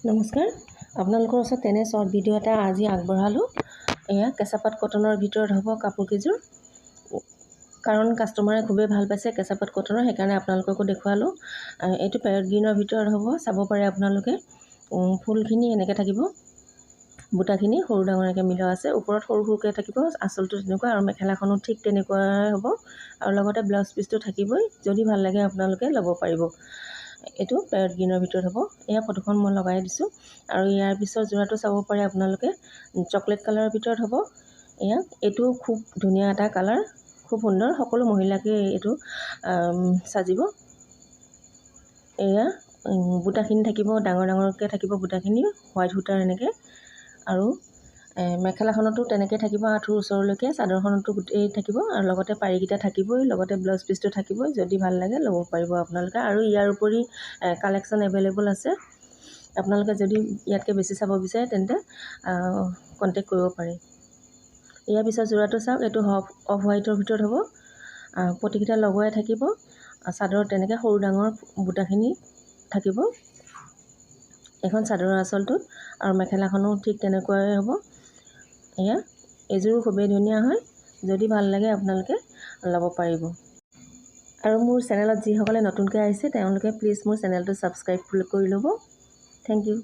নমস্কাৰ আপোনালোকৰ ওচৰত তেনে শৰ্ট ভিডিঅ' এটা আজি আগবঢ়ালোঁ। এয়া কেঁচাপাত কটনৰ ভিতৰত হ'ব কাপোৰ কেইযোৰ, কাৰণ কাষ্টমাৰে খুবেই ভাল পাইছে কেঁচাপাত কটনৰ, সেইকাৰণে আপোনালোককো দেখুৱালোঁ। এইটো পেৰট গ্ৰীণৰ ভিতৰত হ'ব, চাব পাৰে আপোনালোকে। ফুলখিনি এনেকৈ থাকিব, বুটাখিনি সৰু ডাঙৰকৈ মিলোৱা আছে, ওপৰত সৰু সৰুকৈ থাকিব, আঁচলটো তেনেকুৱা, আৰু মেখেলাখনো ঠিক তেনেকুৱাই হ'ব, আৰু লগতে ব্লাউজ পিচটো থাকিবই। যদি ভাল লাগে আপোনালোকে ল'ব পাৰিব। এইটো পেৰট গ্ৰীণৰ ভিতৰত হ'ব। এয়া ফটোখন মই লগাই দিছোঁ, আৰু ইয়াৰ পিছৰ যোৰাটো চাব পাৰে আপোনালোকে, চকলেট কালাৰৰ ভিতৰত হ'ব। এইটো খুব ধুনীয়া এটা কালাৰ, খুব সুন্দৰ, সকলো মহিলাকে এইটো সাজিব। এয়া বুটাখিনি থাকিব, ডাঙৰ ডাঙৰকৈ থাকিব বুটাখিনি, হোৱাইট সূতাৰ এনেকৈ, আৰু মেখেলাখনতো তেনেকৈ থাকিব আঁঠুৰ ওচৰলৈকে, চাদৰখনতো গোটেই থাকিব, আৰু লগতে পাৰিকেইটা থাকিবই, লগতে ব্লাউজ পিচটো থাকিবই। যদি ভাল লাগে ল'ব পাৰিব আপোনালোকে। আৰু ইয়াৰ উপৰি কালেকশ্যন এভেইলেবল আছে, আপোনালোকে যদি ইয়াতকৈ বেছি চাব বিচাৰে তেন্তে কণ্টেক্ট কৰিব পাৰে। ইয়াৰ পিছত যোৰাটো চাওক, এইটো অফ হোৱাইটৰ ভিতৰত হ'ব, পটিকেইটা লগোৱাই থাকিব, চাদৰ তেনেকৈ সৰু ডাঙৰ বুটাখিনি থাকিব এখন চাদৰৰ আঁচলটোত, আৰু মেখেলাখনো ঠিক তেনেকুৱাই হ'ব। এইযোৰো খুবেই ধুনীয়া হয়, যদি ভাল লাগে আপোনালোকে ল'ব পাৰিব। আৰু মোৰ চেনেলত যিসকলে নতুনকৈ আহিছে তেওঁলোকে প্লিজ মোৰ চেনেলটো ছাবস্ক্ৰাইব কৰি ল'ব। Thank U.